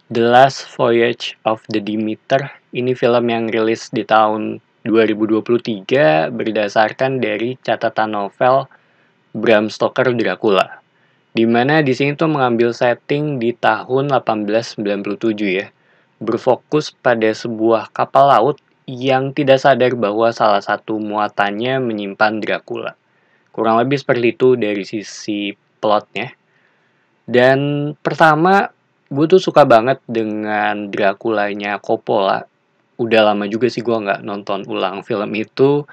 The Last Voyage of the Demeter. Ini film yang rilis di tahun 2023 berdasarkan dari catatan novel Bram Stoker Dracula. Di mana di sini tuh mengambil setting di tahun 1897 ya. Berfokus pada sebuah kapal laut yang tidak sadar bahwa salah satu muatannya menyimpan Dracula. Kurang lebih seperti itu dari sisi plotnya. Dan pertama, gue tuh suka banget dengan Dracula-nya Coppola. Udah lama juga sih gue nggak nonton ulang film itu.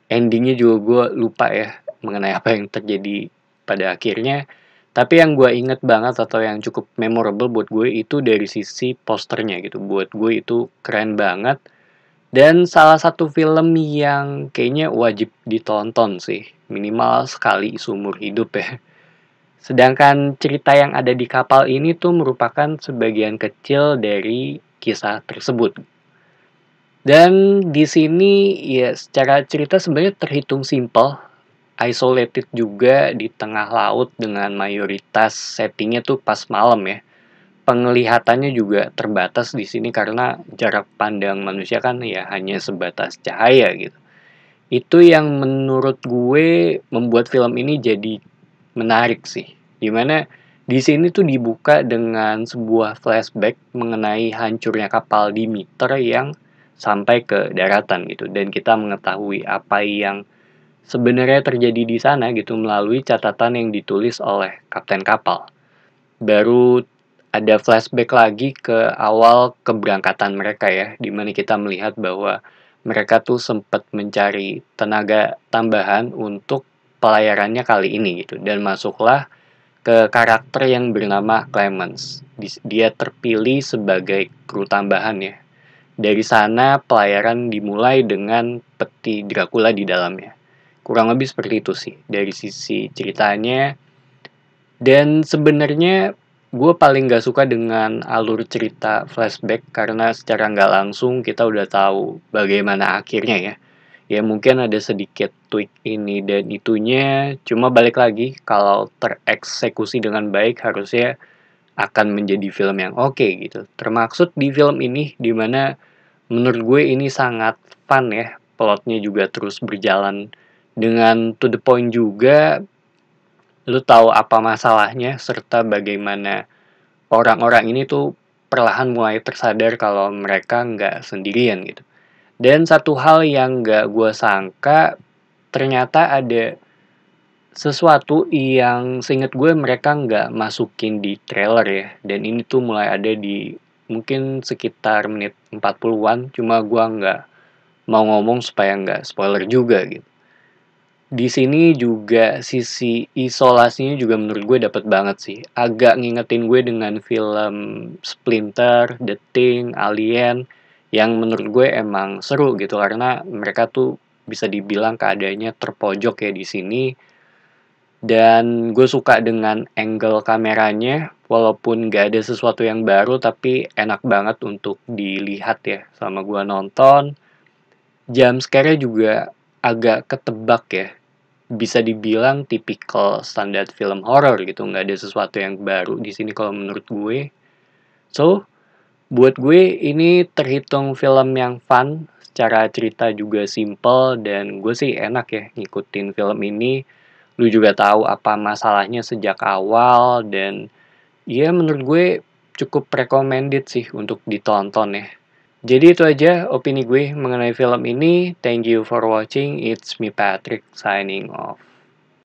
Endingnya juga gue lupa ya mengenai apa yang terjadi pada akhirnya. Tapi yang gue inget banget atau yang cukup memorable buat gue itu dari sisi posternya gitu. Buat gue itu keren banget. Dan salah satu film yang kayaknya wajib ditonton sih. Minimal sekali seumur hidup ya. Sedangkan cerita yang ada di kapal ini tuh merupakan sebagian kecil dari kisah tersebut. Dan di sini ya secara cerita sebenarnya terhitung simple, isolated juga di tengah laut dengan mayoritas settingnya tuh pas malam ya. Penglihatannya juga terbatas di sini karena jarak pandang manusia kan ya hanya sebatas cahaya gitu. Itu yang menurut gue membuat film ini jadi menarik sih. Dimana di sini tuh dibuka dengan sebuah flashback mengenai hancurnya kapal Demeter yang sampai ke daratan gitu. Dan kita mengetahui apa yang sebenarnya terjadi di sana gitu melalui catatan yang ditulis oleh kapten kapal. Baru ada flashback lagi ke awal keberangkatan mereka ya, dimana kita melihat bahwa mereka tuh sempat mencari tenaga tambahan untuk pelayarannya kali ini gitu, dan masuklah ke karakter yang bernama Clemens. Dia terpilih sebagai kru tambahan ya. Dari sana pelayaran dimulai dengan peti Dracula di dalamnya. Kurang lebih seperti itu sih dari sisi ceritanya. Dan sebenarnya gue paling gak suka dengan alur cerita flashback karena secara nggak langsung kita udah tahu bagaimana akhirnya ya. Ya mungkin ada sedikit tweak ini dan itunya, cuma balik lagi kalau tereksekusi dengan baik harusnya akan menjadi film yang oke gitu. Termaksud di film ini dimana menurut gue ini sangat fun ya, plotnya juga terus berjalan dengan to the point juga. Lu tahu apa masalahnya serta bagaimana orang-orang ini tuh perlahan mulai tersadar kalau mereka nggak sendirian gitu. Dan satu hal yang nggak gue sangka, ternyata ada sesuatu yang seingat gue mereka nggak masukin di trailer ya. Dan ini tuh mulai ada di mungkin sekitar menit 40-an, cuma gue nggak mau ngomong supaya nggak spoiler juga gitu. Di sini juga sisi isolasinya juga menurut gue dapet banget sih. Agak ngingetin gue dengan film Splinter, The Thing, Alien, yang menurut gue emang seru gitu karena mereka tuh bisa dibilang keadaannya terpojok ya di sini. Dan gue suka dengan angle kameranya, walaupun gak ada sesuatu yang baru tapi enak banget untuk dilihat ya selama gue nonton. Jump scare-nya juga agak ketebak ya, bisa dibilang tipikal standar film horor gitu, nggak ada sesuatu yang baru di sini kalau menurut gue. So, buat gue ini terhitung film yang fun, secara cerita juga simple dan gue sih enak ya ngikutin film ini. Lu juga tahu apa masalahnya sejak awal dan ya menurut gue cukup recommended sih untuk ditonton ya. Jadi itu aja opini gue mengenai film ini. Thank you for watching. It's me Patrick signing off.